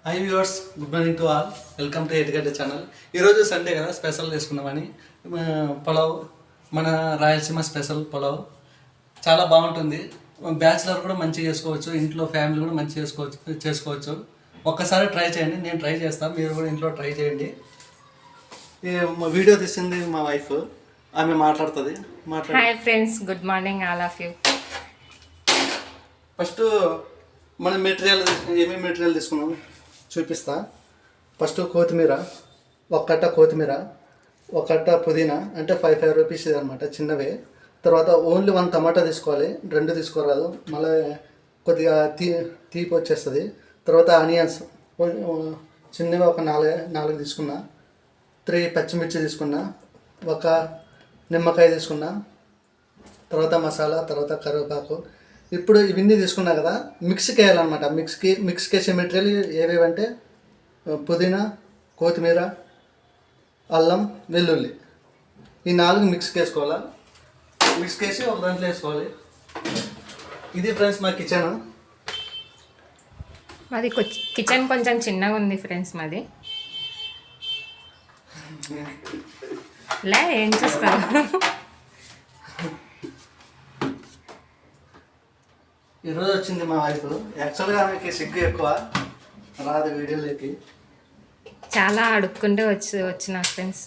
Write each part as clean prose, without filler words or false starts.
High viewers, good morning to all. Welcome to ఎయిట్గడ్డ channel. ఈరోజు Sunday కదా, special చేసుకున్నామని పులావ్, మన రాయలసీమ స్పెషల్ పులావ్ చాలా బాగుంటుంది. బ్యాచిలర్ కూడా మంచిగా చేసుకోవచ్చు, ఇంట్లో ఫ్యామిలీ కూడా మంచిగా చేసుకోవచ్చు. ఒక్కసారి ట్రై చేయండి, నేను ట్రై చేస్తాను, మీరు కూడా ఇంట్లో ట్రై చేయండి. మా వీడియో తీసింది మా వైఫ్, ఆమె మాట్లాడుతుంది. Hi friends, good morning all of you. First మన మెటీరియల్ ఏమేమి మెటీరియల్ తీసుకున్నాం చూపిస్తా. ఫస్ట్ కొత్తిమీర, ఒక కట్ట కొత్తిమీర, ఒక కట్ట పుదీనా, అంటే 5 రూపీస్ అనమాట, చిన్నవే. తర్వాత ఓన్లీ 1 టమాటా తీసుకోవాలి, 2 తీసుకోరాదు, మళ్ళీ కొద్దిగా తీపి వచ్చేస్తుంది. తర్వాత ఆనియన్స్ చిన్నవి ఒక 4 తీసుకున్నా. 3 పచ్చిమిర్చి తీసుకున్నా, ఒక నిమ్మకాయ తీసుకున్నా. తర్వాత మసాలా, తర్వాత కరివేపాకు. ఇప్పుడు ఇవన్నీ తీసుకున్నా కదా, మిక్స్కి వేయాలన్నమాట. మిక్స్కి వేసే మెటీరియల్ ఏవేవంటే పుదీనా, కొత్తిమీర, అల్లం, వెల్లుల్లి, ఈ 4 మిక్స్కి వేసుకోవాలా. మిక్స్కి వేసి ఒక దాంట్లో వేసుకోవాలి. ఇది ఫ్రెండ్స్ మా కిచెన్. మాది కిచెన్ కొంచెం చిన్నగా ఉంది ఫ్రెండ్స్. మాది లే ఏం చూస్తావు. ఈరోజు వచ్చింది మా వైఫ్. యాక్చువల్గా ఆమెకి సిగ్గు ఎక్కువ, రాదు వీడియోలోకి. చాలా అడుక్కుంటే వచ్చిన ఫ్రెండ్స్.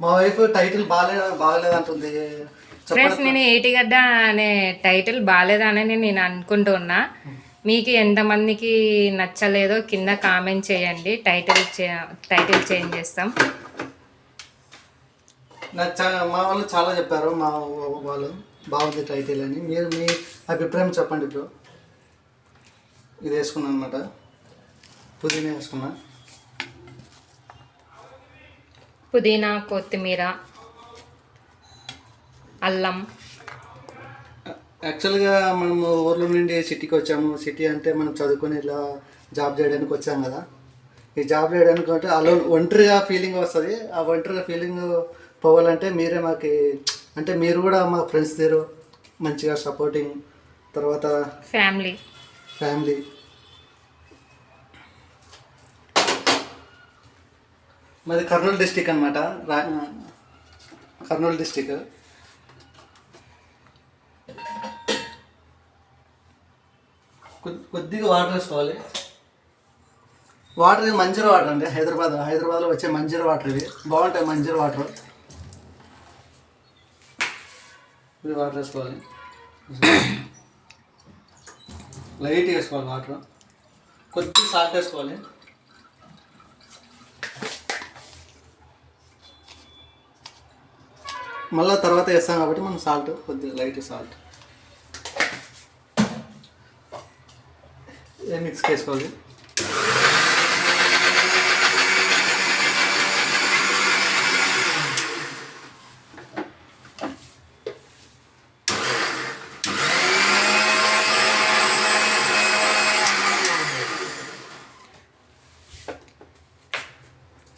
మా వైఫ్ టైటిల్ బాగలేదంటుంది ఫ్రెండ్స్. నేను ఏటిగడ్డ అనే టైటిల్ బాగాలేదని నేను అనుకుంటూ ఉన్నా. మీకు ఎంతమందికి నచ్చలేదో కింద కామెంట్ చేయండి, టైటిల్ చేంజ్ చేస్తాం. నాకు మా వాళ్ళు చాలా చెప్పారు, మా వాళ్ళు బాగుంది టైటిల్ అని. మీరు మీ అభిప్రాయం చెప్పండి. ఇప్పుడు ఇది వేసుకున్నాను అనమాట, పుదీనా వేసుకున్నా. పుదీనా, కొత్తిమీర, అల్లం. యాక్చువల్గా మనము ఊర్లో నుండి సిటీకి వచ్చాము. సిటీ అంటే మనం చదువుకొని ఇలా జాబ్ చేయడానికి వచ్చాము కదా. ఈ జాబ్ చేయడానికి అంటే ఒంటరిగా ఫీలింగ్ వస్తుంది. ఆ ఒంటరిగా ఫీలింగ్ పోవాలంటే మీరే మాకు, అంటే మీరు కూడా మా ఫ్రెండ్స్ తీరు మంచిగా సపోర్టింగ్. తర్వాత ఫ్యామిలీ మాది కర్నూలు డిస్టిక్ అనమాట, కర్నూలు డిస్టిక్. కొద్దిగా వాటర్ వేసుకోవాలి. వాటర్ ఇది మంజీరా వాటర్ అండి, హైదరాబాద్లో వచ్చే మంజీరా వాటర్ ఇవి బాగుంటాయి. మంజీరా వాటర్ ఇవి వాటర్ వేసుకోవాలి. లైట్ వేసుకోవాలి వాటర్. కొద్దిగా సాల్ట్ వేసుకోవాలి. మళ్ళీ తర్వాత వేస్తాం కాబట్టి మనం సాల్ట్, కొద్దిగా లైట్ సాల్ట్ మిక్స్ చేసుకోవాలి.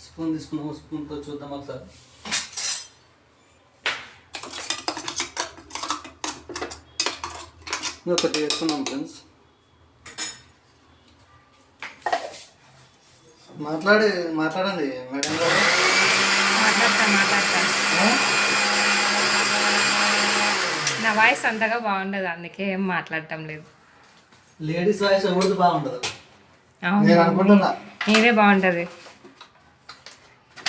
స్పూన్ తీసుకున్నాము, స్పూన్తో చూద్దాం ఒకసారి. ఒకటి వేసుకున్నాం ఫ్రెండ్స్. మాట్లాడండి మేడం గారు. మాట్లాడతా. నా వాయిస్ అంతగా బాగుండదు, అందుకే ఏం మాట్లాడటం లేదు. లేడీస్ వాయిస్ ఎవరిది బాగుండదు నేను అనుకుంటున్నా. నీదే బాగుంటుంది,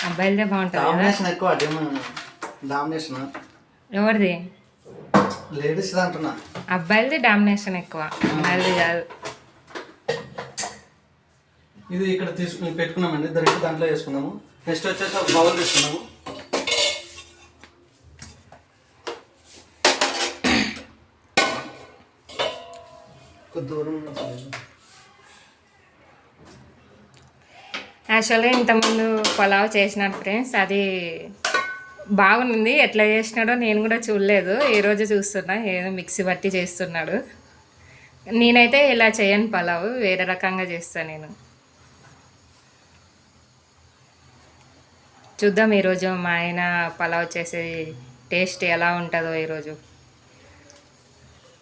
అబ్బాయిలదే బాగుంటుంది. డామినేషన్ ఎక్కువ. డామినేషన్ ఎవరిది? లేడీస్ అంటున్నా. అబ్బాయిలది డామినేషన్ ఎక్కువ, అమ్మాయిలది కాదు. ఇది ఇక్కడ పెట్టుకున్నామండి, దాంట్లో వేసుకున్నాము. నెక్స్ట్ వచ్చేసి ఒక బౌల్ తీసుకున్నాము. దూరం యాక్చువల్గా ఇంతకుముందు పులావ్ చేసినాడు ఫ్రెండ్స్, అది బాగుంది. ఎట్లా చేసినాడో నేను కూడా చూడలేదు, ఈరోజు చూస్తున్నా. ఏదో మిక్సీ బట్టి చేస్తున్నాడు. నేనైతే ఇలా చేయను, పులావ్ వేరే రకంగా చేస్తాను నేను. చూద్దాం ఈరోజు మా ఆయన పులావ్ చేసే టేస్ట్ ఎలా ఉంటుందో ఈరోజు.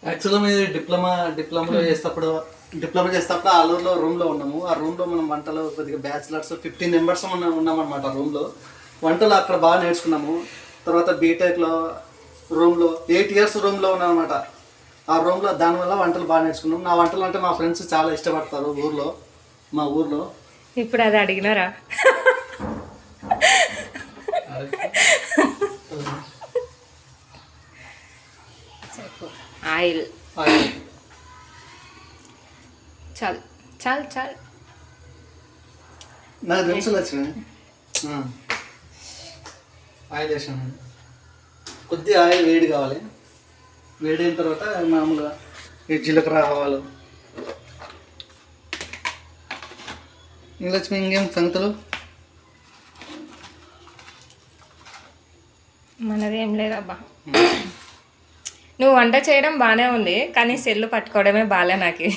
యాక్చువల్గా మీరు డిప్లొమాలో చేసేటప్పుడు డిప్లొమా చేసేటప్పుడు ఆలూరులో రూమ్లో ఉన్నాము. ఆ రూమ్లో మనం వంటలు కొద్దిగా బ్యాచిలర్స్ 15 మెంబర్స్ ఉన్నామన్నమాట. ఆ రూమ్లో వంటలు అక్కడ బాగా నేర్చుకున్నాము. తర్వాత బీటెక్లో రూమ్లో 8 ఇయర్స్ రూమ్లో ఉన్నామన్నమాట. ఆ రూమ్లో దానివల్ల వంటలు బాగా నేర్చుకున్నాం. నా వంటలు అంటే మా ఫ్రెండ్స్ చాలా ఇష్టపడతారు ఊర్లో, మా ఊర్లో. ఇప్పుడు అది అడిగినారా? ఆయిల్ చాలు చాలు చాలు. నాకు తెలుసు లక్ష్మి. ఆయిల్ వేసాను. కొద్దిగా ఆయిల్ వేడి కావాలి. వేడి అయిన తర్వాత మామూలుగా ఈ జీలకర్ర ఆవాలు. లక్ష్మి ఇంకేం సంగతులు? మనదేం లేదబ్బా. నువ్వు వంట చేయడం బాగానే ఉంది, కానీ సెల్లు పట్టుకోవడమే బాలే నాకు.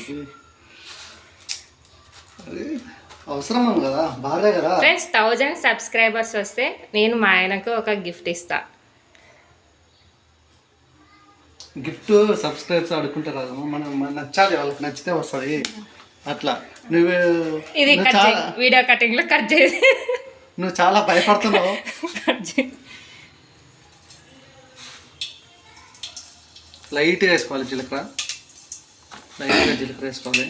అవసరం కదా, బాగా కదా. ఫ్రెండ్స్ 1000 సబ్స్క్రైబర్స్ వస్తే నేను మా ఆయనకు ఒక గిఫ్ట్ ఇస్తా. గిఫ్ట్ సబ్స్క్రైబ్స్ అడుగుకుంటారు కదా, మనం నచ్చాలి, వాళ్ళకి నచ్చితే వస్తుంది అట్లా. నువ్వు ఇది వీడియో కటింగ్ లో కట్ చేసి నువ్వు చాలా భయపడుతున్నావు. లైట్గా వేసుకోవాలి జీలకర్ర, లైట్గా జీలకర్ర వేసుకోవాలి.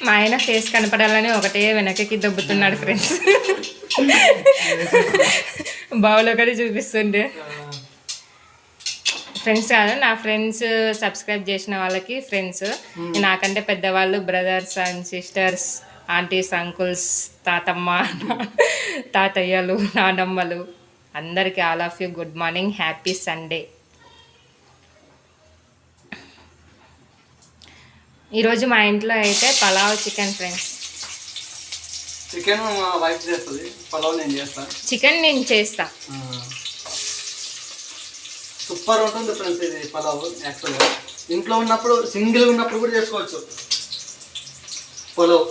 మా ఆయన ఫేస్ కనపడాలని ఒకటే వెనకకి దొబ్బుతున్నాడు ఫ్రెండ్స్. బావులో కూడా చూపిస్తుండే. ఫ్రెండ్స్ కాదు, నా ఫ్రెండ్స్ సబ్స్క్రైబ్ చేసిన వాళ్ళకి ఫ్రెండ్స్, నాకంటే పెద్దవాళ్ళు, brothers and sisters, aunties, uncles, తాతమ్మ, తాతయ్యలు, నానమ్మలు, అందరికీ all of you good morning, happy Sunday. ఈరోజు మా ఇంట్లో అయితే పలావ్ చికెన్ ఫ్రెండ్స్. చికెన్ మా వైఫ్ చేస్తుంది, పలావ్ నేను చేస్తాను. చికెన్ నేను చేస్తా. సూపర్ ఉంటుంది ఫ్రెండ్స్ ఇది పలావ్. యాక్చువల్గా ఇంట్లో ఉన్నప్పుడు, సింగిల్ ఉన్నప్పుడు కూడా చేసుకోవచ్చు పలావ్.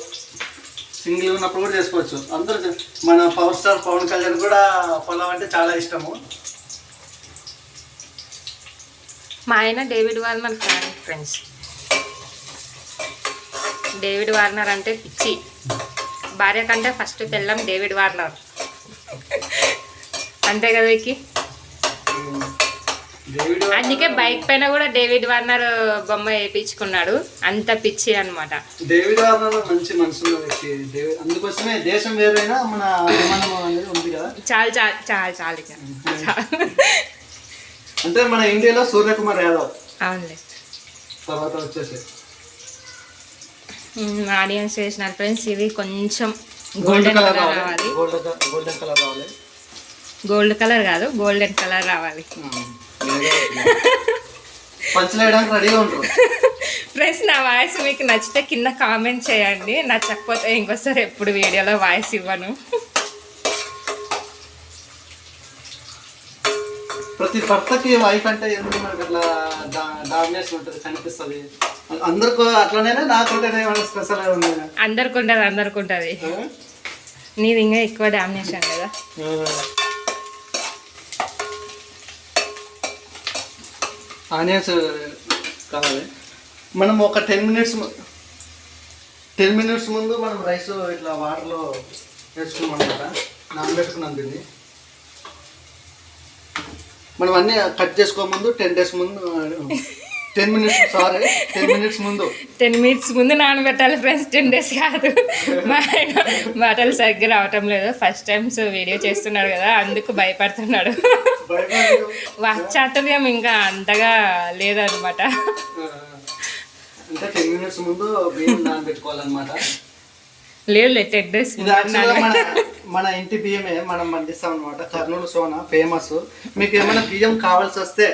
సింగిల్ ఉన్నప్పుడు కూడా చేసుకోవచ్చు. అందరూ మన పవర్ స్టార్ పవన్ కళ్యాణ్ కూడా పలావ్ అంటే చాలా ఇష్టము. మా ఆయన David Warner fan friends. David Warner అంటే పిచ్చి. భార్య కంటే ఫస్ట్ పెళ్ళం డేవిడ్ వార్నర్. అంతే కదా విక్కీ? అందుకే బైక్ పైన కూడా డేవిడ్ వార్నర్ బొమ్మ వేయించుకున్నాడు. అంత పిచ్చి అన్నమాట. డేవిడ్ వార్నర్ మంచి మనసున్న వ్యక్తి. అందుకోసమే దేశం వేరైనా మన అభిమానం అనేది ఉంది కదా. చాలు చాలు చాలు చాలు అంటే మన ఇండియాలో సూర్యకుమార్ యాదవ్. అవునులే. తర్వాత వచ్చేసి ఆనియన్స్ వేసినారు ఫ్రెండ్స్. ఇవి కొంచెం గోల్డెన్ కలర్ రావాలి. గోల్డెన్ కలర్ రావాలి. గోల్డ్ కలర్ కాదు, గోల్డెన్ కలర్ రావాలి. పంచలేయడానికి రెడీగా ఉంటారు ఫ్రెండ్స్. నా వాయిస్ మీకు నచ్చితే కింద కామెంట్ చేయండి. నచ్చకపోతే ఇంకోసారి ఎప్పుడు వీడియోలో వాయిస్ ఇవ్వను. ప్రతి భర్తకి వైఫ్ అంటే ఎందుకు మనకి అట్లా డామినేషన్ ఉంటుంది, కనిపిస్తుంది. అందరికీ అట్లనే, నాకుంటే స్పెషల్ ఉంది. అందరికి ఉంటుంది. నీది ఇంకా ఎక్కువ డామినేషన్ కదా. ఆనియన్స్ కావాలి. మనం ఒక 10 మినిట్స్ ముందు మనం రైస్ ఇట్లా వాటర్లో వేసుకున్నాం కదా, నానబెట్టుకున్నాం దీన్ని. మనం అన్నీ కట్ చేసుకోముందు 10 మినిట్స్ ముందు నానబెట్టాలి ఫ్రెండ్స్. 10 days కాదు. మా ఆయన మాటలు సరిగ్గా రావటం లేదు. ఫస్ట్ టైమ్స్ వీడియో చేస్తున్నాడు కదా, అందుకు భయపడుతున్నాడు. వాక్చాతుర్యం ఇంకా అంతగా లేదనమాట. అంటే 10 మినిట్స్ ముందు బియ్యం నానబెట్టుకోవాలన్నమాట. లేదు 10 days. మన ఇంటి బియ్యమే మనం పండిస్తాం అనమాట. కర్నూలు సోనా ఫేమస్. మీకు ఏమైనా బియ్యం కావాల్సి వస్తే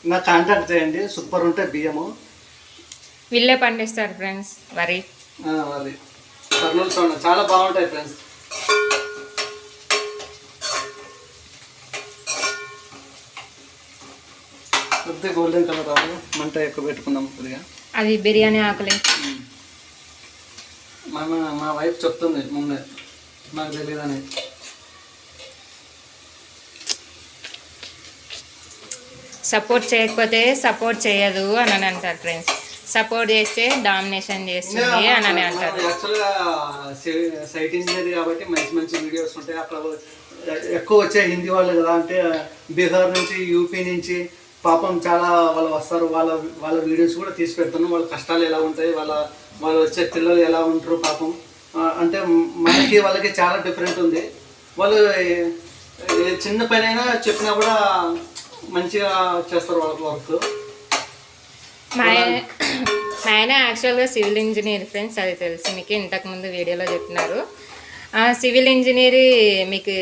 నాకు కాంటాక్ట్ చేయండి. సూపర్ ఉంటాయి బియ్యము. వీళ్ళే పండిస్తారు ఫ్రెండ్స్. వరి కర్నూలు సోనా చాలా బాగుంటాయి ఫ్రెండ్స్. కొద్దిగా గోల్డెన్ కలర్ రావాలి. మంట ఎక్కువ పెట్టుకుందాం కొద్దిగా. అది బిర్యానీ ఆకులే. మా వైఫ్ చెప్తుంది ముందే, నాకు తెలియదని. సపోర్ట్ చేయకపోతే సపోర్ట్ చేయదు అని అంటారు ఫ్రెండ్స్. సపోర్ట్ చేస్తే డామినేషన్ చేస్తుంది అని అంటారు. యాక్చువల్గా సైట్ ఇంజనీర్ కాబట్టి మంచి మంచి వీడియోస్ ఉంటాయి. అక్కడ ఎక్కువ వచ్చే హిందీ వాళ్ళు కదా, అంటే బీహార్ నుంచి, యూపీ నుంచి పాపం చాలా వాళ్ళు వస్తారు. వాళ్ళ వీడియోస్ కూడా తీసి పెడతాను. వాళ్ళ కష్టాలు ఎలా ఉంటాయి, వాళ్ళు వచ్చే పిల్లలు ఎలా ఉంటారు పాపం. అంటే మనకి వాళ్ళకి చాలా డిఫరెంట్ ఉంది. వాళ్ళు చిన్న పని అయినా చెప్పినా కూడా మంచిగా చేస్తారు వాళ్ళకి వర్క్. మా ఆయన యాక్చువల్గా సివిల్ ఇంజనీర్ ఫ్రెండ్స్, అది తెలుసు మీకు, ఇంతకుముందు వీడియోలో చెప్పినారు. సివిల్ ఇంజనీర్ మీకు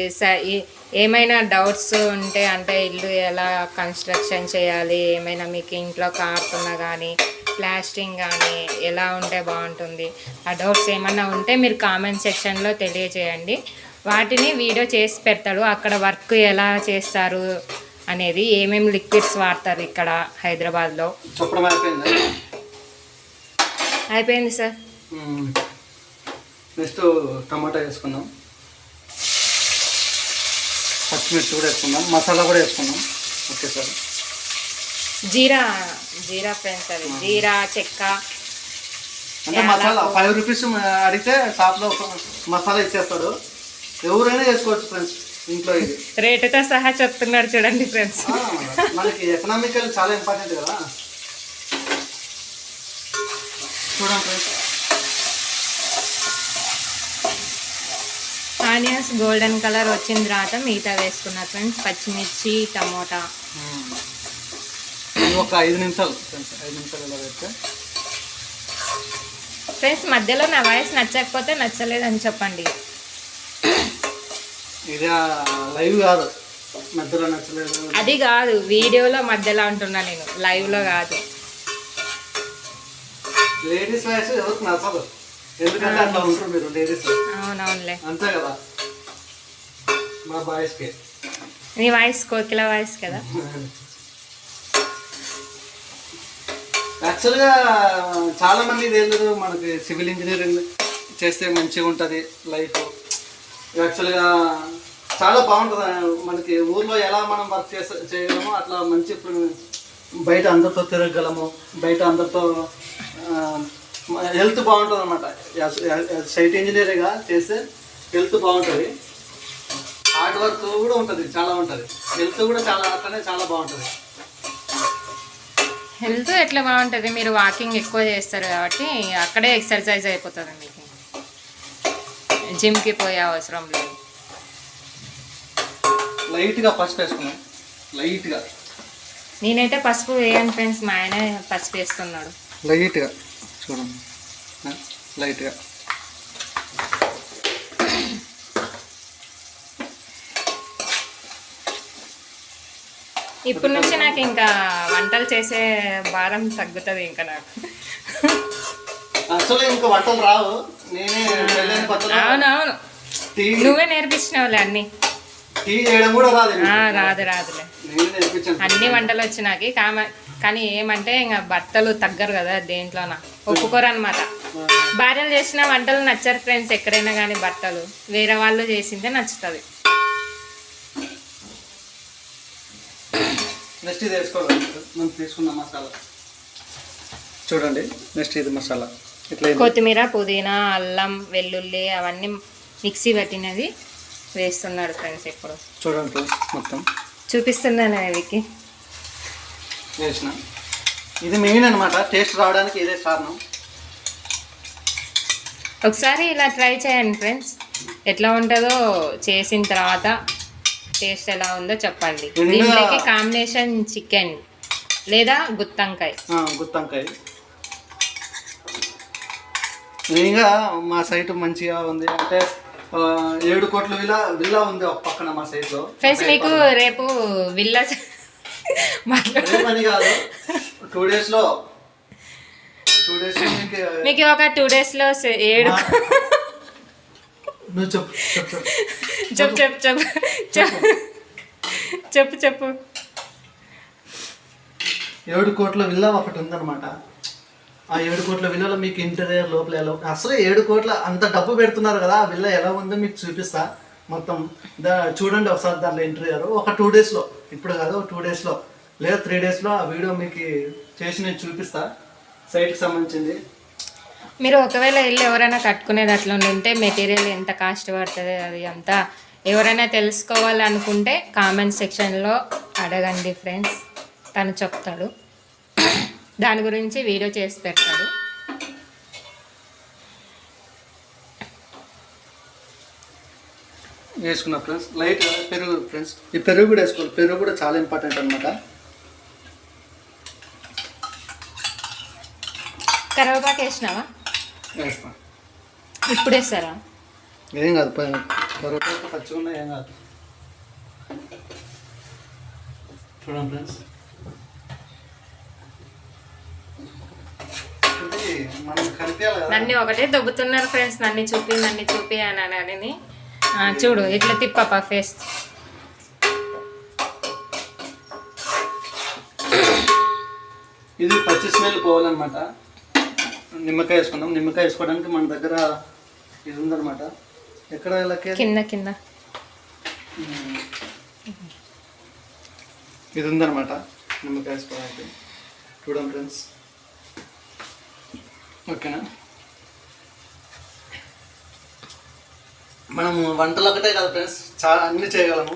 ఏమైనా డౌట్స్ ఉంటే, అంటే ఇల్లు ఎలా కన్స్ట్రక్షన్ చేయాలి, ఏమైనా మీకు ఇంట్లో కారుతున్నా కానీ ప్లాస్టింగ్ కానీ ఎలా ఉంటే బాగుంటుంది, ఆ డౌట్స్ ఏమన్నా ఉంటే మీరు కామెంట్ సెక్షన్లో తెలియజేయండి. వాటిని వీడియో చేసి పెడతాడు. అక్కడ వర్క్ ఎలా చేస్తారు అనేది, ఏమేమి లిక్విడ్స్ వాడతారు ఇక్కడ హైదరాబాద్లో. చెప్పడం అయిపోయింది సార్. నెక్స్ట్ టమాటా వేసుకుందాం, పచ్చిమిర్చి కూడా వేసుకుందాం, మసాలా కూడా వేసుకుందాం. Okay sir. జీరా ఫ్రెండ్స్, అది జీరా, చెక్క, అంటే మసాలా 5 రూపీస్ అడిగితే షాప్లో మసాలా ఇచ్చేస్తాడు. ఎవరైనా వేసుకోవచ్చు ఫ్రెండ్స్ ఇంట్లో. ఇది రేటుతో సహా చెప్తున్నాడు చూడండి ఫ్రెండ్స్. మనకి ఎకనామికల్ చాలా ఇంపార్టెంట్ కదా. చూడండి ఫ్రెండ్స్, ఆనియన్స్ గోల్డెన్ కలర్ వచ్చిన తర్వాత మిగతా వేసుకున్నారు ఫ్రెండ్స్. పచ్చిమిర్చి, టమోటా. ఒక 5 నిమిషాలు ఫ్రెండ్స్, 5 నిమిషాలు ఇలా పెడితే. ఫ్రెండ్స్ మధ్యలో నా వాయిస్ నచ్చకపోతే నచ్చలేదని చెప్పండి. ఇది లైవ్ కాదు, మధ్యలో నచ్చలేదు అది కాదు, వీడియోలో మధ్యలో అంటున్నా నేను, లైవ్లో కాదు. లేడీస్ వాయిస్ ఎవరికి నచ్చదు, ఎందుకంటే అట్లా ఉంటారు మీరు లేడీస్. అవునవునులే, అంతే కదా. మా బాయ్స్కి నీ వాయిస్ కోకిల వాయిస్ కదా. యాక్చువల్గా చాలా మంది తెలియదు మనకి సివిల్ ఇంజనీరింగ్ చేస్తే మంచిగా ఉంటుంది లైఫ్. యాక్చువల్గా చాలా బాగుంటుంది. మనకి ఊర్లో ఎలా మనం వర్క్ చేయగలమో అట్లా మంచి బయట అందరితో తిరగగలము, బయట అందరితో హెల్త్ బాగుంటుంది అనమాట. సైట్ ఇంజనీరింగ్గా చేస్తే హెల్త్ బాగుంటుంది, హార్డ్ వర్క్ కూడా ఉంటుంది, చాలా ఉంటుంది. హెల్త్ కూడా చాలా బాగుంటుంది. హెల్త్ ఎట్లా బాగుంటుంది, మీరు వాకింగ్ ఎక్కువ చేస్తారు కాబట్టి అక్కడే ఎక్సర్సైజ్ అయిపోతుంది మీకు, జిమ్కి పోయే అవసరం లేదు. లైట్గా పసుపు వేసుకున్నాం, లైట్గా. నేనైతే పసుపు వేయను ఫ్రెండ్స్, మా ఆయన పసుపు వేస్తున్నాడు. లైట్గా చూడండి, లైట్గా. ఇప్పటి నుంచి నాకు ఇంకా వంటలు చేసే భారం తగ్గుతుంది ఇంకా నాకు. అసలు ఇంకా వంటలు రావు, నేనే. అవునవును, నువ్వే నేర్పించినావులే అన్ని. టీ చేయడం కూడా రాదులే, అన్ని వంటలు వచ్చి నాకు. కానీ ఏమంటే ఇంకా భర్తలు తగ్గరు కదా దేంట్లోన, ఒప్పుకోరు అనమాట. భార్యలు చేసిన వంటలు నచ్చరు ఫ్రెండ్స్ ఎక్కడైనా కానీ, భర్తలు వేరే వాళ్ళు చేసిందే నచ్చుతుంది. నెక్స్ట్ ఇది వేసుకోవాలి, మనం తీసుకున్న మసాలా చూడండి. నెక్స్ట్ ఇది మసాలా ఇట్లా కొత్తిమీర, పుదీనా, అల్లం, వెల్లుల్లి అవన్నీ మిక్సీ పట్టినది వేస్తున్నాడు ఫ్రెండ్స్. ఇప్పుడు చూడండి ఫ్రెండ్స్, మొత్తం చూపిస్తున్నాను అవికి వేసిన. ఇది మెయిన్ అనమాట, టేస్ట్ రావడానికి ఇదే కారణం. ఒకసారి ఇలా ట్రై చేయండి ఫ్రెండ్స్, ఎట్లా ఉంటుందో చేసిన తర్వాత టేస్ట్ ఎలా ఉందో చెప్పండి. దీంట్లోకి కాంబినేషన్ చికెన్ లేదా గుత్తంకాయ. మెయిన్గా మా సైట్ మంచిగా ఉంది అంటే 7 కోట్ల విల్లా ఉంది ఒక పక్కన మా సైట్లో. ఫ్రెండ్స్ మీకు రేపు విల్లా పని కాదు, 2 డేస్లో మీకు ఒక 2 డేస్లో 7. నువ్వు చెప్పు 7 కోట్ల విల్లా ఒకటి ఉందన్నమాట. ఆ 7 కోట్ల విల్లాలో మీకు ఇంటీరియర్ లోపల ఎలా, అసలు 7 కోట్ల అంత డబ్బు పెడుతున్నారు కదా, ఆ విల్లా ఎలా ఉందో మీకు చూపిస్తా మొత్తం. చూడండి ఒకసారి దాంట్లో ఇంటీరియర్. ఒక 2 డేస్లో, ఇప్పుడు కాదు 2 డేస్లో లేదా 3 డేస్లో ఆ వీడియో మీకు చేసి నేను చూపిస్తా సైట్కి సంబంధించింది. మీరు ఒకవేళ ఇల్లు ఎవరైనా కట్టుకునేది అట్లా ఉంటే మెటీరియల్ ఎంత కాస్ట్ పడుతుంది అది అంతా ఎవరైనా తెలుసుకోవాలనుకుంటే కామెంట్ సెక్షన్లో అడగండి ఫ్రెండ్స్, తను చెప్తాడు. దాని గురించి వీడియో చేసి పెడతాడు. వేసుకున్నా ఫ్రెండ్స్, లైట్ పెరుగు ఫ్రెండ్స్. ఈ పెరుగు కూడా వేసుకోవాలి, పెరుగు కూడా చాలా ఇంపార్టెంట్ అనమాట. కరివేపాకు వేసినావా? వేస్తా. ఇప్పుడు వేస్తారా? ఏం కాదు, కరివేపాకు పచ్చిగా ఉన్నా ఏం కాదు. చూడండి ఫ్రెండ్స్, ఇది మనం కలిపేయాలి కదా. నన్ను ఒకటే దొబ్బుతున్నారు ఫ్రెండ్స్, నన్ను చూపి అని. చూడు ఇట్లా తిప్పపా ఫేస్. ఇది పచ్చి స్మెల్ పోవాలన్నమాట. నిమ్మకాయ వేసుకుందాం. నిమ్మకాయ వేసుకోవడానికి మన దగ్గర ఇది ఉందన్నమాట. ఎక్కడ కింద ఇది ఉందన్నమాట నిమ్మకాయ వేసుకోవడానికి. చూడండి ఫ్రెండ్స్, ఓకేనా. మనము వంటలు ఒకటే కదా ఫ్రెండ్స్, చాలా అన్నీ చేయగలము.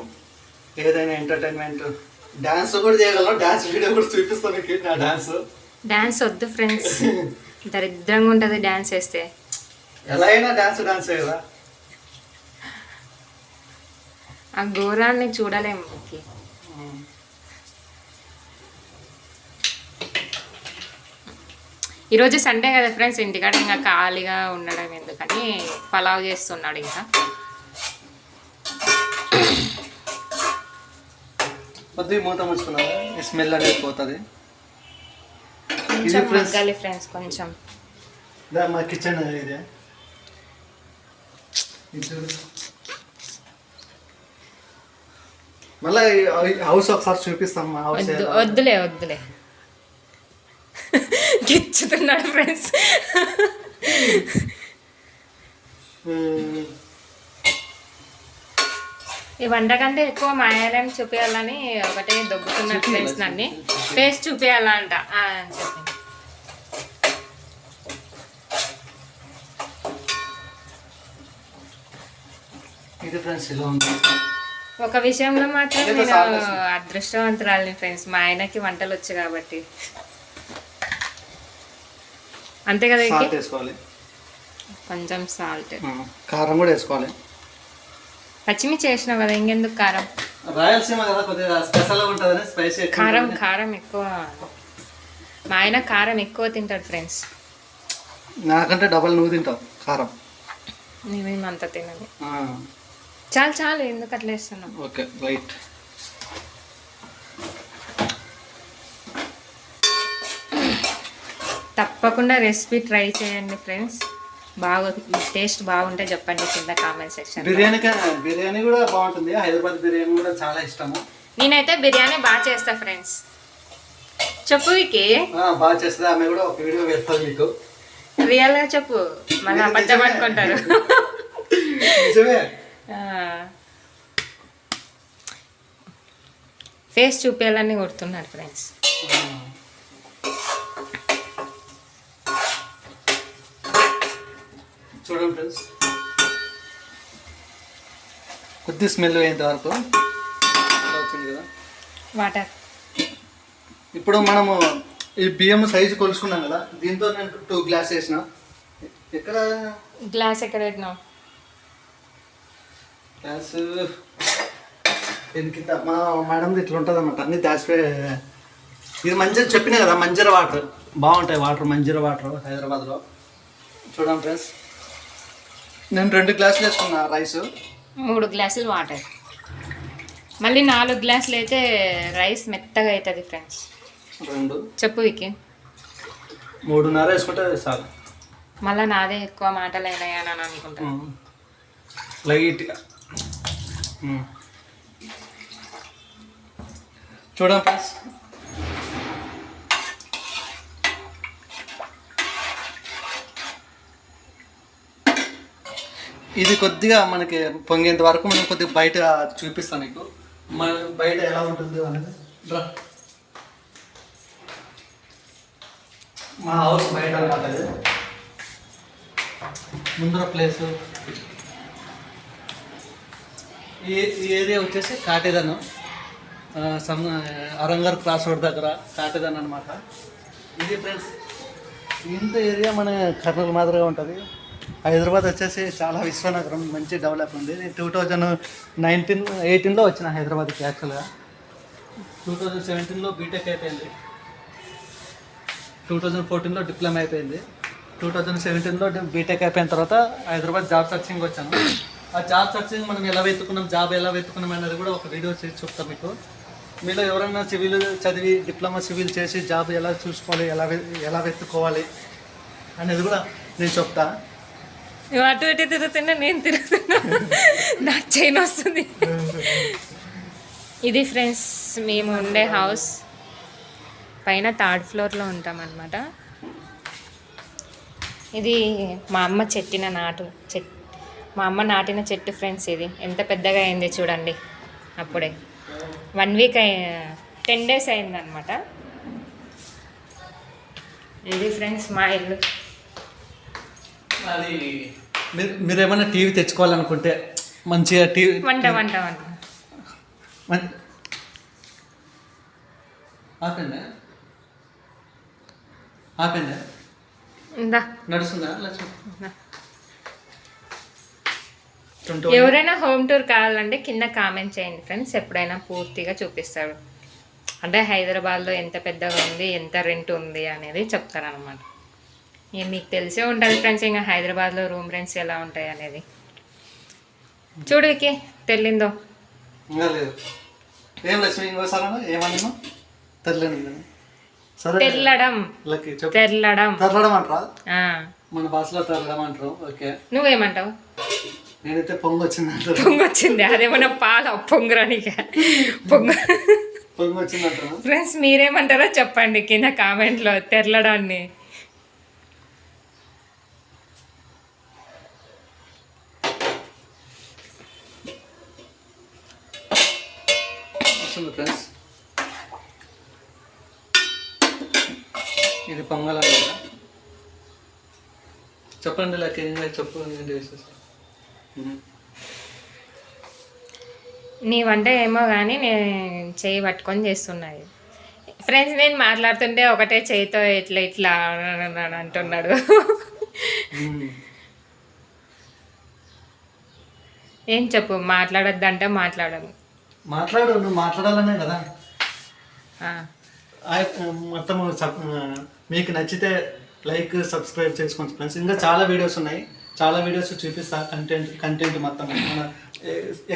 ఏదైనా ఎంటర్టైన్మెంట్, డ్యాన్స్ కూడా చేయగలం. డ్యాన్స్ వీడియో కూడా చూపిస్తాను మీకు. నా డ్యాన్స్ వద్దు ఫ్రెండ్స్, దరిద్రంగా ఉంటుంది డ్యాన్స్ వేస్తే. ఎలా అయినా డ్యాన్స్ కదా. ఆ ఘోరాన్ని చూడలేము. ఈరోజు సండే కదా ఫ్రెండ్స్, ఇంటికాడ ఇంకా ఖాళీగా ఉండడం ఎందుకని పలావ్ చేస్తున్నాడు. ఇంకా కొద్దిగా మూత ముచ్చుకున్నాము, స్మెల్ అనేది పోతుంది. కొంచెం మగ్గాలి ఫ్రెండ్స్, కొంచెం. మా కిచెన్ ఇదే. మళ్ళీ హౌస్ ఒకసారి చూపిస్తాం. మా హౌస్ వద్దులే గిచ్చుతున్నాడు ఫ్రెండ్స్. ఈ వంట కంటే ఎక్కువ మా ఆయనని చూపించాలని ఒకటే దొబ్బుతున్నాడు ఫ్రెండ్స్. నన్ను ఫేస్ చూపించాలంట అని చెప్పి. ఇది ఫ్రెండ్స్ ఇలా ఉంది. ఒక విషయంలో మాత్రం నేను అదృష్టవంతురాలిని ఫ్రెండ్స్, మా ఆయనకి వంటలు వచ్చు కాబట్టి. అంతే కదా. వేసుకోవాలి కొంచెం సాల్ట్, కారం కూడా వేసుకోవాలి. పచ్చిమిర్చి వేసినావు కదా, ఇంకెందుకు కారం. రాయలసీమ కదా, కొద్దిగా స్పెషల్గా ఉంటుందని స్పైసీ. కారం ఎక్కువ. మా ఆయన కారం ఎక్కువ తింటాడు ఫ్రెండ్స్. నాకంటే డబల్ నువ్వు తింటావు కారం. నేనేమి అంత తినను. చాలు ఎందుకు అట్లా వేస్తున్నావు. Okay right. తప్పకుండా రెసిపీ ట్రై చేయండి ఫ్రెండ్స్. టేస్ట్ బాగుంటే చెప్పండి కింద కామెంట్ సెక్షన్. బిర్యానీ కూడా బాగుంటుంది. హైదరాబాద్ బిర్యానీ కూడా చాలా ఇష్టము. నేనైతే బిర్యానీ బాగా చేస్తా ఫ్రెండ్స్. చెప్పు వికి. బాగా చేస్తుంది. ఆమె కూడా ఒక వీడియో పెడతాను మీకు. రియల్ గా చెప్పు, మళ్ళీ అబద్ధం అనుకుంటారు. ఫేస్ చూపించాలని కొడుతున్నాడు ఫ్రెండ్స్. చూడండి ఫ్రెండ్స్, కొద్ది స్మెల్ అయ్యేంత వరకు వచ్చింది కదా వాటర్. ఇప్పుడు మనము ఈ బియ్యం సైజు కొలుసుకున్నాం కదా, దీంతో నేను 2 గ్లాస్ వేసిన. ఎక్కడ గ్లాస్ ఎక్కడ పెట్టినావు? గ్లాస్ కింద మా మేడం ఇట్లా ఉంటుంది అన్నమాట. అన్ని దాచిపోయి ఇది మంచిగా చెప్పినా కదా, మంజీరా వాటర్ బాగుంటాయి. మంజీరా వాటర్ హైదరాబాద్లో. చూడండి ఫ్రెండ్స్, నేను 2 గ్లాసులు వేసుకున్నా రైస్, 3 గ్లాసులు వాటర్, మళ్ళీ 4 గ్లాసులు అయితే రైస్ మెత్తగా అవుతుంది ఫ్రెండ్స్. 2 చెప్పు వికి. 3.5 వేసుకుంటే చాలు. మళ్ళీ నాదే ఎక్కువ మాటలు అయినాయి అని అనుకుంటాను. లైట్గా చూడండి ఫ్రెండ్స్, ఇది కొద్దిగా మనకి పొంగేంత వరకు మనం కొద్దిగా బయట చూపిస్తాను నీకు. మన బయట ఎలా ఉంటుంది అనేది. మా హౌస్ బయట అనమాట అది. ముందర ప్లేసు ఈ ఏరియా వచ్చేసి కాటేదన్, అరంగర్ క్రాస్ రోడ్ దగ్గర కాటేదన్ అనమాట. ఇది ఫ్రెండ్స్ ఇంత ఏరియా మన కర్నూలు మాదిరిగా ఉంటుంది. హైదరాబాద్ వచ్చేసి చాలా విశ్వనగరం, మంచి డెవలప్ ఉంది. 2018లో వచ్చిన హైదరాబాద్కి. యాక్చువల్గా 2017లో బీటెక్ అయిపోయింది, 2014లో డిప్లొమా అయిపోయింది, 2017లో బీటెక్ అయిపోయిన తర్వాత హైదరాబాద్ జాబ్ సర్చింగ్ వచ్చాను. ఆ జాబ్ సర్చింగ్ మనం ఎలా వెతుకున్నాం, జాబ్ ఎలా వెతుకున్నాం అనేది కూడా ఒక వీడియో చేసి చెప్తాం మీకు. మీలో ఎవరైనా సివిల్ చదివి డిప్లొమా సివిల్ చేసి జాబ్ ఎలా చూసుకోవాలి, ఎలా వెతుక్కోవాలి అనేది కూడా నేను చెప్తా. నువ్వు అటు ఇటు తిరుగుతున్నా, నేను తిరుగుతున్నా, నాకు చైన్ వస్తుంది. ఇది ఫ్రెండ్స్ మేము ఉండే హౌస్. పైన 3rd ఫ్లోర్లో ఉంటామన్నమాట. ఇది మా అమ్మ మా అమ్మ నాటిన చెట్టు ఫ్రెండ్స్. ఇది ఎంత పెద్దగా అయింది చూడండి. అప్పుడే 1 వీక్ 10 డేస్ అయిందనమాట. ఇది ఫ్రెండ్స్ మా ఇల్లు. అది మీరు ఏమైనా టీవీ తెచ్చుకోవాలనుకుంటే మంచిగా టీవీ వంట ఆపండి ఇందా నడుస్తుందా? ఎవరైనా హోమ్ టూర్ కావాలంటే కింద కామెంట్ చేయండి ఫ్రెండ్స్. ఎప్పుడైనా పూర్తిగా చూపిస్తాడు. అంటే హైదరాబాద్లో ఎంత పెద్దగా ఉంది, ఎంత రెంట్ ఉంది అనేది చెప్తారనమాట. మీకు తెలిసే ఉంటుంది ఫ్రెండ్స్, ఇంకా హైదరాబాద్లో రూమ్ రెంట్స్ ఎలా ఉంటాయి అనేది. చూడుకి తెల్లిందో లేదు. ఏం లక్ష్మి ఇంకోసారి ఏమన్నా తెల్లడం అంటారా? మన భాషలో తెల్లడం అంటారు. ఓకే, నువ్వేమంటావు? నేనైతే పొంగొచ్చింది. అదేమన్నా పాల పొంగరానిక పొంగొచ్చింది అంటారా? ఫ్రెండ్స్ మీరేమంటారో చెప్పండి కింద కామెంట్లో. తెల్లడాన్ని ఫ్రెండ్స్ ఇది పొంగల్ కదా. చెప్పండి చెప్పు. నీ వంట ఏమో కానీ నేను చేయి పట్టుకొని చేస్తున్నాయి ఫ్రెండ్స్. నేను మాట్లాడుతుంటే ఒకటే చేయితో ఇట్లా అంటున్నాడు. ఏం చెప్పు, మాట్లాడొద్దంటే మాట్లాడను. మాట్లాడు, నువ్వు మాట్లాడాలనే కదా. మొత్తం మీకు నచ్చితే లైక్ సబ్స్క్రైబ్ చేసుకోండి ఫ్రెండ్స్. ఇంకా చాలా వీడియోస్ ఉన్నాయి, చాలా వీడియోస్ చూపిస్తా. కంటెంట్ మొత్తం మన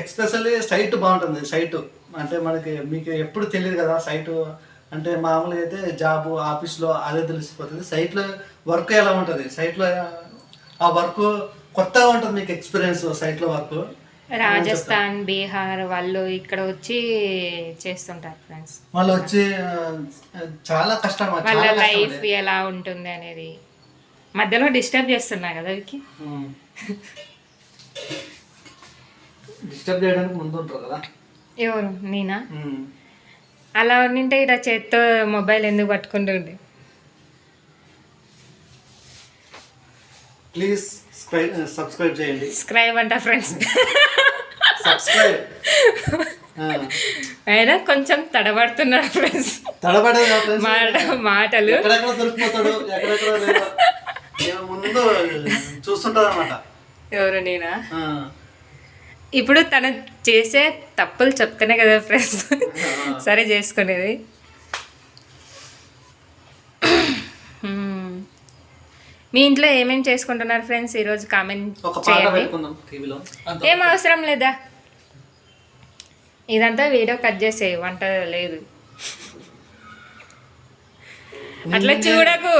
ఎక్స్పెషల్లీ సైట్ బాగుంటుంది. సైటు అంటే మీకు ఎప్పుడు తెలియదు కదా. సైటు అంటే మామూలుగా అయితే జాబ్ ఆఫీస్లో అదే తెలిసిపోతుంది. సైట్లో వర్క్ ఎలా ఉంటుంది, సైట్లో ఆ వర్క్ కొత్తగా ఉంటుంది మీకు ఎక్స్పీరియన్స్. సైట్లో వర్క్ రాజస్థాన్, బీహార్ వాళ్ళు ఇక్కడ వచ్చి చేస్తుంటారు ఫ్రెండ్స్. వాళ్ళు వచ్చి చాలా కష్టం, వాళ్ళ లైఫ్ ఎలా ఉంటుంది అనేది. మధ్యలో డిస్టర్బ్ చేస్తున్నా కదా వీకి. డిస్టర్బ్ చేయడానికి ముందు ఉంటారు కదా. ఎవరు, నేనా? అలా ఉండింటే ఇలా చేత్తో మొబైల్ ఎందుకు పట్టుకుంటుండే. ప్లీజ్ సబ్స్క్రైబ్ చేయండి. సబ్స్క్రైబ్ అంట ఫ్రెండ్స్. సబ్స్క్రైబ్. అయినా కొంచెం తడబడుతున్నాడు ఫ్రెండ్స్. మాటలు ఎక్కడెక్కడ దొరికిపోతాడు, ఎక్కడెక్కడ ముందు చూస్తుంటారు అనమాట. ఎవరు, నేనా? ఇప్పుడు తను చేసే తప్పులు చెప్తానే కదా ఫ్రెండ్స్ సరే చేసుకునేది. మీ ఇంట్లో ఏమేమి చేసుకుంటున్నారు ఫ్రెండ్స్ ఈరోజు కామెంట్ చేయండి. ఏం అవసరం లేదా, ఇదంతా వీడియో కట్ చేసే, వంట లేదు అట్లా చూడకు.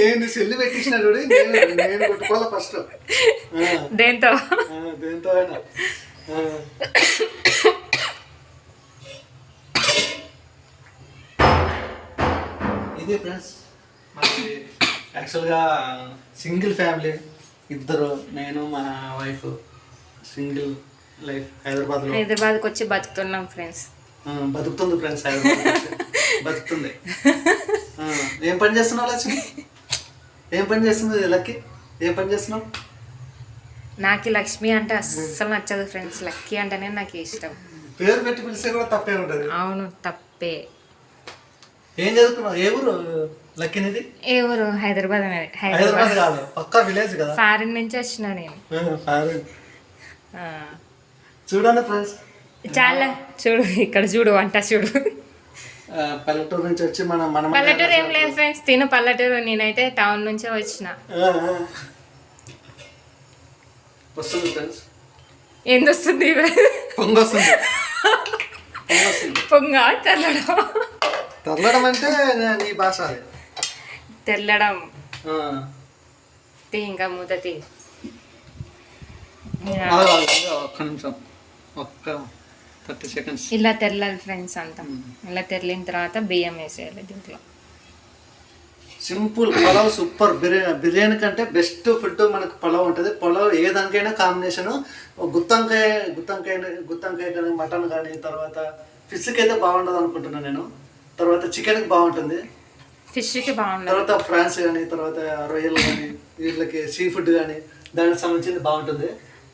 నేను సెల్లు పెట్టించిన నేను కొట్టుకోవాలి ఫస్ట్. దేంతో అయినా ఇది ఫ్రెండ్స్ మనకి యాక్చువల్గా సింగిల్ ఫ్యామిలీ, ఇద్దరు, నేను మన వైఫ్ సింగిల్ లైఫ్ హైదరాబాద్కి వచ్చి బతుకుతున్నాం ఫ్రెండ్స్. బతుకుతుంది ఫ్రెండ్స్ హైదరాబాద్. బతుకుతుంది. ఏం పని చేస్తున్నావు లక్ష్మి? ఏం పని చేస్తుంది లక్కీ? ఏం పని చేస్తున్నావు? నాకు లక్ష్మి అంటే అస్సలు నచ్చదు ఫ్రెండ్స్. లక్కీ అంటేనే నాకు ఇష్టం. పేరు పెట్టి పిలిస్తే కూడా తప్పే ఉంటుంది. అవును, తప్పే. ఏం చదువుకున్నావు? ఏ ఊరు లక్కీనిది? ఏ ఊరు? హైదరాబాద్. హైదరాబాద్ కాదు, పక్కా విలేజ్ కదా. ఫారిన్ నుంచి వచ్చిన నేను. చూడండి ఫ్రెండ్స్, చాలా చూడు, ఇక్కడ చూడు, వంట చూడు. పల్లెటూరు నుంచి వచ్చి మన పల్లెటూరు ఏం లేదు ఫ్రెండ్స్, తిను పల్లెటూరు. నేనైతే టౌన్ నుంచే వచ్చిన. వస్తుంది ఫ్రెండ్స్. ఏంది వస్తుంది? పొంగ వస్తుంది. పొంగ తెల్లడం. తెల్లడం అంటే నీ భాష అది. తెల్లడం. తీ ఇంకా మూత తీ. ఒక్క నిమిషం, ఒక్క 30 seconds. ఇలా తెల్లాలి ఫ్రెండ్స్ అంతా. ఇలా తెల్లిన తర్వాత బియ్యం వేసేయాలి దీంట్లో. Simple pulao super. బిర్యానీ కంటే బెస్ట్ ఫుడ్ మనకు పలావ్ ఉంటుంది. పలావ్ ఏ దానికైనా కాంబినేషన్. గుత్తంకాయ కానీ, మటన్ కానీ, తర్వాత ఫిష్కి అయితే బాగుండదు అనుకుంటున్నాను నేను. తర్వాత చికెన్కి బాగుంటుంది, ఫిష్కి బాగుంటుంది, తర్వాత ఫ్రాన్స్ కానీ, తర్వాత రొయ్యలు కానీ, వీళ్ళకి సీ ఫుడ్ కానీ దానికి సంబంధించింది బాగుంటుంది.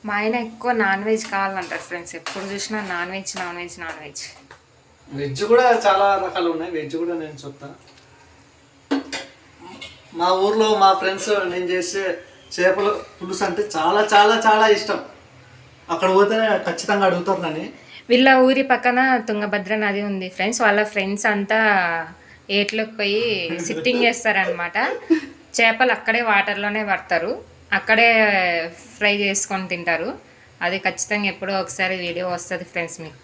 మా ఆయన ఎక్కువ నాన్ వెజ్ కావాలంటారు ఫ్రెండ్స్. ఎప్పుడు చూసినా నాన్ వెజ్. వెజ్ కూడా చాలా రకాలు ఉన్నాయి. వెజ్ కూడా నేను చెప్తాను. మా ఊర్లో మా ఫ్రెండ్స్ నేను చేసే చేపల పులుసు అంటే చాలా చాలా చాలా ఇష్టం. అక్కడ పోతే ఖచ్చితంగా అడుగుతారు నన్ను. వీళ్ళ ఊరి పక్కన తుంగభద్ర నది ఉంది ఫ్రెండ్స్. వాళ్ళ ఫ్రెండ్స్ అంతా ఏట్లోకి పోయి సిట్టింగ్ చేస్తారనమాట. చేపలు అక్కడే వాటర్లోనే పడతారు, అక్కడే ఫ్రై చేసుకొని తింటారు. అది ఖచ్చితంగా ఎప్పుడో ఒకసారి వీడియో వస్తుంది ఫ్రెండ్స్ మీకు.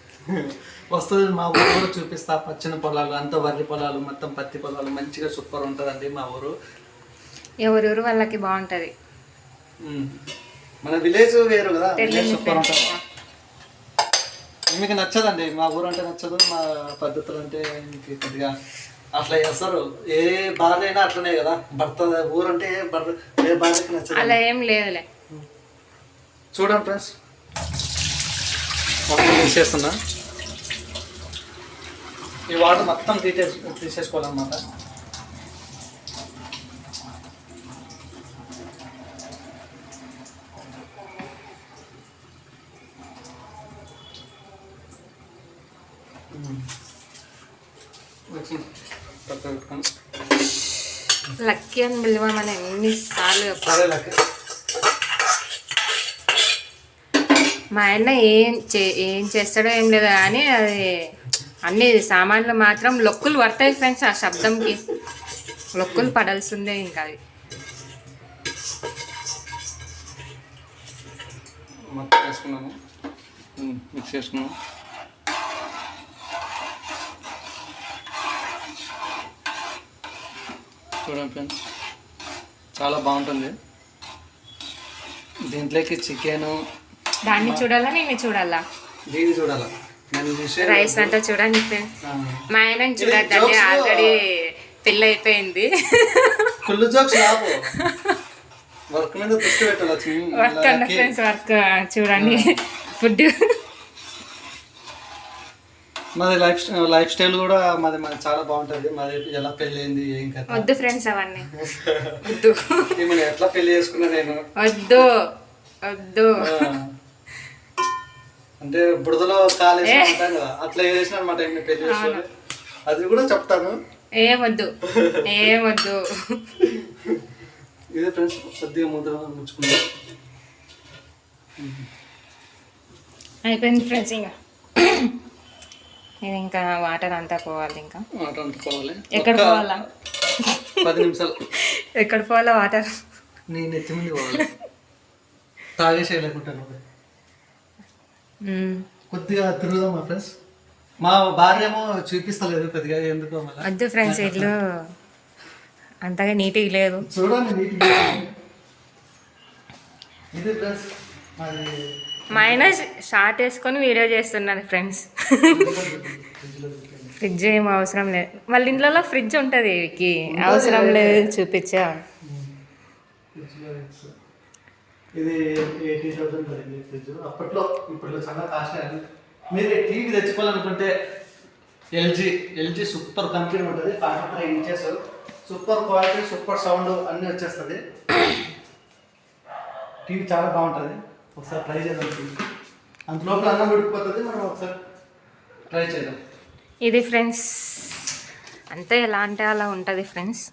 వస్తుంది. మా ఊరు కూడా చూపిస్తా. పచ్చని పొలాలు, అంత వరి పొలాలు, మొత్తం పత్తి పొలాలు, మంచిగా సూపర్ ఉంటుందండి మా ఊరు. ఎవరూరు వాళ్ళకి బాగుంటుంది. మన విలేజ్ వేరు కదా, సూపర్ ఉంటుంది. మీకు నచ్చదండి మా ఊరు అంటే నచ్చదు. మా పద్ధతులు అంటే మీకు కొద్దిగా అట్లా చేస్తారు. ఏ భార్య అయినా అట్లనే కదా, భర్త ఊరు అంటే ఏ భార్యకి నచ్చదు. అలా ఏం లేదులే. చూడండి ఫ్రెండ్స్, తీసేస్తున్నా. ఈ వాటర్ మొత్తం తీసేసుకోవాలన్నమాట. లక్కీ అని పిలవమని ఎన్నిసార్లు. మా ఆయన ఏం చేస్తాడో ఏం లేదు కానీ అది అన్ని సామాన్లు మాత్రం లొక్కులు పడతాయి ఫ్రెండ్స్. ఆ శబ్దంకి లొక్కులు పడాల్సిందే. ఇంకా అది మొత్తం వేసుకున్నాము, మిక్స్ చేసుకున్నాము. చూడండి ఫ్రెండ్స్, చాలా బాగుంటుంది. దీంట్లోకి చికెను. దాన్ని చూడాలా నేను చూడాలా? దీన్ని చూడాలా. రైస్ అంటే చూడండి ఫ్రెండ్స్. మా ఆయన చూడద్దండి, ఆల్రెడీ పెళ్ళి అయిపోయింది. ఫుల్ జోక్స్ రావు. వర్క్ మీద దృష్టి పెట్టాలి. వర్క్ అన్న ఫ్రెండ్స్, వర్క్ చూడండి. ఫుడ్ మాది లైఫ్ స్టైల్ కూడా మాది చాలా బాగుంటుంది. మాది ఎలా పెళ్ళి అయింది, ఏం కదా. వద్దు ఫ్రెండ్స్ అవన్నీ వద్దు. ఏమన్నా ఎట్లా పెళ్లి చేసుకున్నా నేను వద్దు. అంటే బుడదలో కాలేసి ఉంటాను కదా, అట్లా చేసిన అనమాట. పెళ్లి చేసుకుని అది కూడా చెప్తాను. ఏమొద్దు. ఇదే ఫ్రెండ్స్, కొద్దిగా ముద్ర ముచ్చుకుందాం. అయిపోయింది ఫ్రెండ్స్. ఇంకా వాటర్ అంతా పోవాలి. ఇంకా వాటర్ అంతా పోవాలి. ఎక్కడ పోవాలా? 10 నిమిషాలు. ఎక్కడ పోవాలా వాటర్? నేను ఎత్తి ముందు పోవాలి. తాగేసేయలేకుంటాను. కొద్దిగా తిరుగుదాం మా ఫ్రెండ్స్. మా భార్య ఏమో చూపిస్తలేదు కొద్దిగా, ఎందుకో మళ్ళీ. వద్దు ఫ్రెండ్స్, ఇల్లు అంతగా నీట్గా లేదు. చూడండి నీట్గా. ఇది ఫ్రెండ్స్ మా ఆయన షార్ట్ వేసుకొని వీడియో చేస్తున్నారు ఫ్రెండ్స్. ఫ్రిడ్జ్ ఏం అవసరం లేదు. వాళ్ళ ఇంట్లో ఫ్రిడ్జ్ ఉంటుంది, వీకి అవసరం లేదు చూపించా. ఇది 80,000 పడింది ఫ్రిడ్జ్ అప్పట్లో. ఇప్పుడు చాలా కాస్ట్. మీరు టీవీ తెచ్చుకోవాలనుకుంటే ఎల్జీ సూపర్ కంపెనీ ఉంటుంది, 53 inches, super quality, super sound అన్నీ వచ్చేస్తుంది. టీవీ చాలా బాగుంటుంది, ఒకసారి ట్రై చేద్దాం. అంతలోపల అన్నం ఉడికిపోతుంది, మనం ఒకసారి ట్రై చేద్దాం. ఇది ఫ్రెండ్స్ అంతే, ఎలా అంటే అలా ఉంటుంది ఫ్రెండ్స్.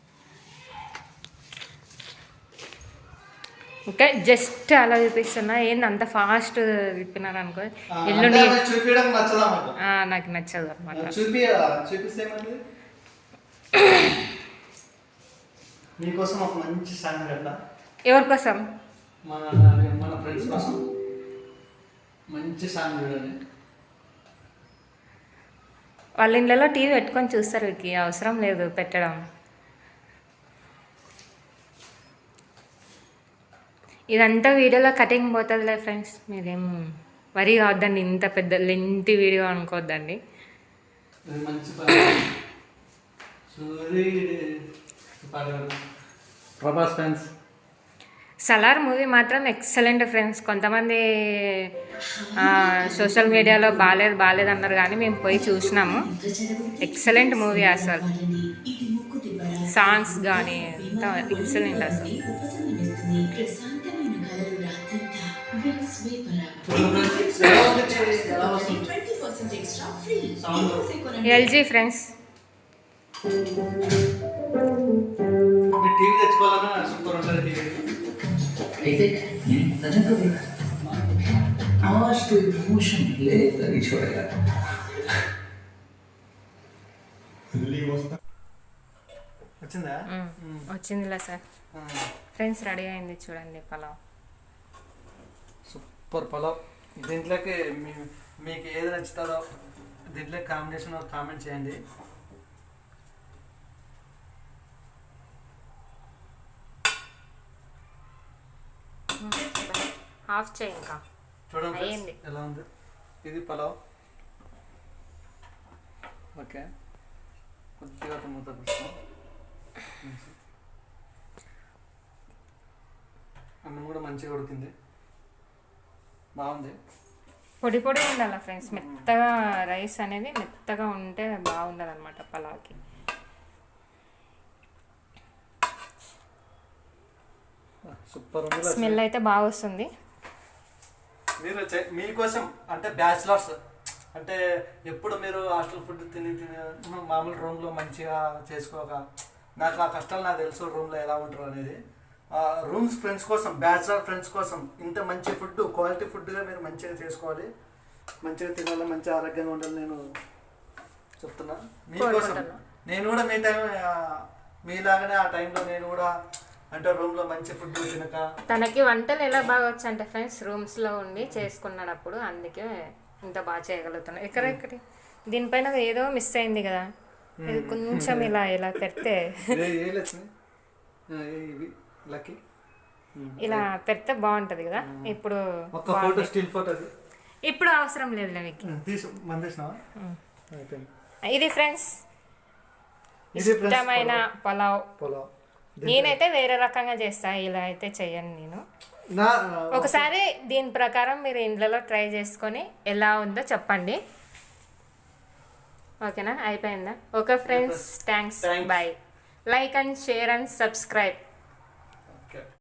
ఇంకా జస్ట్ అలా చూపిస్తున్నా, ఏంది అంత ఫాస్ట్ తిప్పినారు అనుకో. ఎల్లుండి చూపించడం నచ్చదా మాకు? నాకు నచ్చదు అనమాట. చూపిస్తే మీకోసం ఒక మంచి సాంగ్ పెడతా. ఎవరి కోసం? మన ఫ్రెండ్స్ కోసం మంచి సాంగ్ చూడండి. వాళ్ళ ఇళ్ళలో టీవీ పెట్టుకొని చూస్తారు, అవసరం లేదు పెట్టడం. ఇదంతా వీడియోలో కటింగ్ పోతుందిలే ఫ్రెండ్స్, మీరేం వరి కావద్దండి, ఇంత పెద్ద లెంత్ వీడియో అనుకోవద్దండి. మంచి ప్రభాస్ ఫ్యాన్స్. సలార్ మూవీ మాత్రం ఎక్సలెంట్ ఫ్రెండ్స్. కొంతమంది సోషల్ మీడియాలో బాగాలేదు అన్నారు, కానీ మేము పోయి చూసినాము. ఎక్సలెంట్ మూవీ అసలు, సాంగ్స్ కానీ అంతా ఎక్సలెంట్ అసలు. LG friends. టీవీ తెచ్చుకోవాలన్నా సూపర్ ఉంటుంది టీవీ. వచ్చిందా? వచ్చిందిలా సార్. ఫ్రెండ్స్ రెడీ అయింది చూడండి పలావ్. సూపర్ పలావ్. దీంట్లోకి మీకు ఏది నచ్చుతుందో దీంట్లో కాంబినేషన్ కామెంట్ చేయండి. హాఫ్ చేయి ఇంకా చూడండి ఎలా ఉంది. ఇది పలావ్. ఓకే, కొద్దిగా మూత తీస్తాం. అన్నం కూడా మంచిగా ఉడికింది, బాగుంది. పొడి పొడి ఉండాలి ఫ్రెండ్స్, మెత్తగా రైస్ అనేది మెత్తగా ఉంటే బాగుండదు అనమాట పలావ్కి. సూపర్. స్మెల్ అయితే బాగా వస్తుంది. మీరు మీకోసం అంటే బ్యాచిలర్స్, అంటే ఎప్పుడు మీరు హాస్టల్ ఫుడ్ తిని మామూలు రూమ్లో మంచిగా చేసుకోక, నాకు ఆ కష్టాలు నాకు తెలుసు రూమ్లో ఎలా ఉంటారు అనేది. రూమ్స్ ఫ్రెండ్స్ కోసం, బ్యాచిలర్ ఫ్రెండ్స్ కోసం ఇంత మంచి ఫుడ్, క్వాలిటీ ఫుడ్గా మీరు మంచిగా చేసుకోవాలి, మంచిగా తినాలి, మంచిగా ఆరోగ్యంగా ఉండాలి నేను చెప్తున్నా. మీకోసం నేను కూడా మీ టైం మీలాగానే ఆ టైంలో నేను కూడా అంటే రూమ్లో మంచి ఫుడ్ తినక. తనకి వంటలు ఎలా బాగా వచ్చు అంటే ఫ్రెండ్స్ రూమ్స్లో ఉండి చేసుకున్నప్పుడు, అందుకే ఇంత బాగా చేయగలుగుతున్నాను. ఎక్కడెక్కడి దీనిపైన ఏదో మిస్ అయింది కదా, ఇది కొంచెం ఇలా పెడితే ఇలా పెడితే బాగుంటది కదా. ఇప్పుడు ఇప్పుడు అవసరం లేదు ఇది ఫ్రెండ్స్ ఇష్టమైన పలావ్. నేనైతే వేరే రకంగా చేస్తా, ఇలా అయితే చెయ్యను నేను. ఒకసారి దీని ప్రకారం మీరు ఇంట్లో ట్రై చేసుకొని ఎలా ఉందో చెప్పండి. ఓకేనా, అయిపోయిందా? Okay friends, thanks, bye. Like and share and subscribe.